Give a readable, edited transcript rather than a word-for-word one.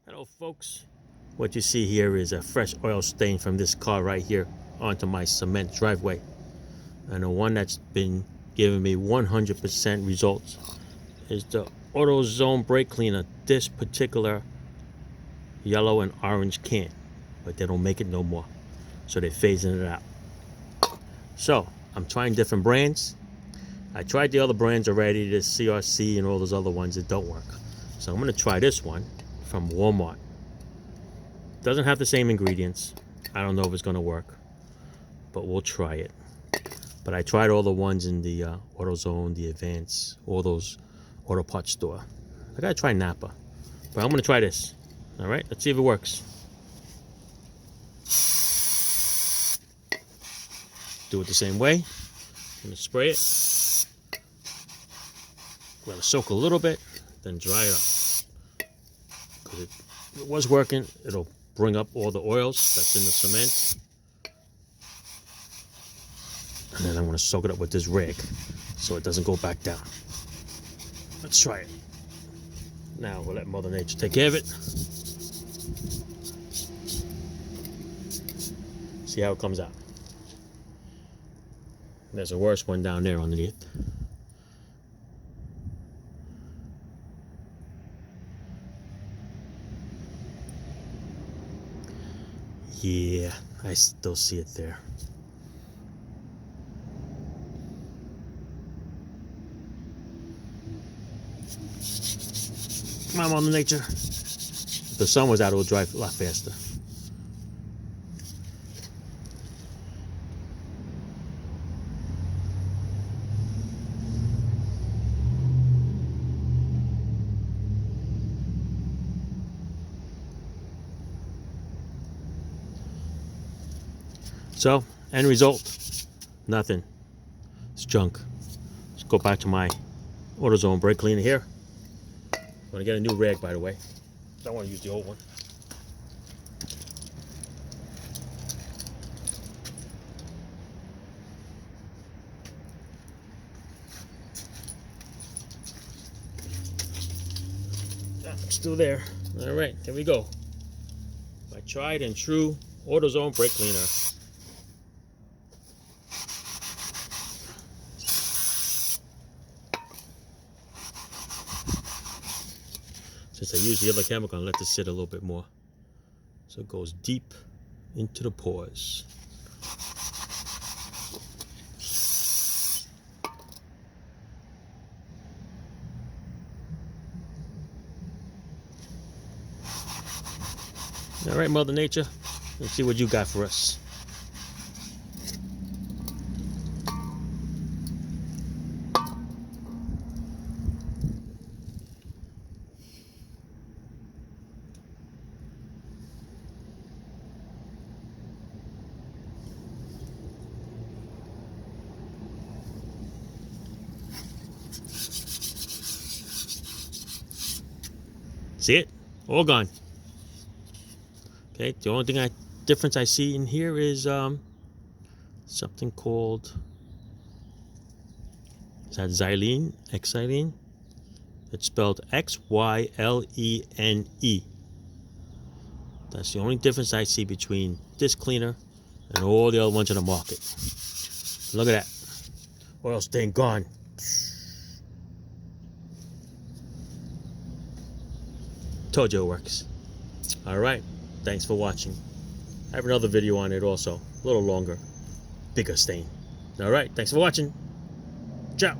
Hello folks, what you see here is a fresh oil stain from this car right here onto my cement driveway, and the one that's been giving me 100% results is the Autozone brake cleaner, this particular yellow and orange can, but they don't make it no more, so they're phasing it out. So I'm trying different brands. I tried the other brands already, the CRC and all those other ones that don't work, so I'm going to try this one from Walmart. Doesn't have the same ingredients. I don't know if it's going to work, but we'll try it. But I tried all the ones in the Autozone, the Advance, all those auto parts store. I gotta try Napa, but I'm gonna try this. All right, let's see if it works. Do it the same way. I'm gonna spray it. Let it soak a little bit, then dry it up. Because if it was working, it'll bring up all the oils that's in the cement. And then I'm going to soak it up with this rag so it doesn't go back down. Let's try it. Now we'll let Mother Nature take care of it. See how it comes out. There's a worse one down there underneath. Yeah, I still see it there. Come on, Mother Nature. If the sun was out, it would drive a lot faster. So, end result, nothing. It's junk. Let's go back to my Autozone brake cleaner here. I'm gonna get a new rag, by the way. Don't want to use the old one. Still there. All right, here we go. My tried and true Autozone brake cleaner. Since I used the other chemical, I'll let this sit a little bit more. So it goes deep into the pores. All right, Mother Nature, let's see what you got for us. See it? All gone. Okay, the only difference I see in here is something called, is that xylene? Xylene? It's spelled Xylene. That's the only difference I see between this cleaner and all the other ones on the market. Look at that. Oil stain gone. Told you it works. Alright, thanks for watching. I have another video on it also, a little longer, bigger stain. Alright, thanks for watching. Ciao.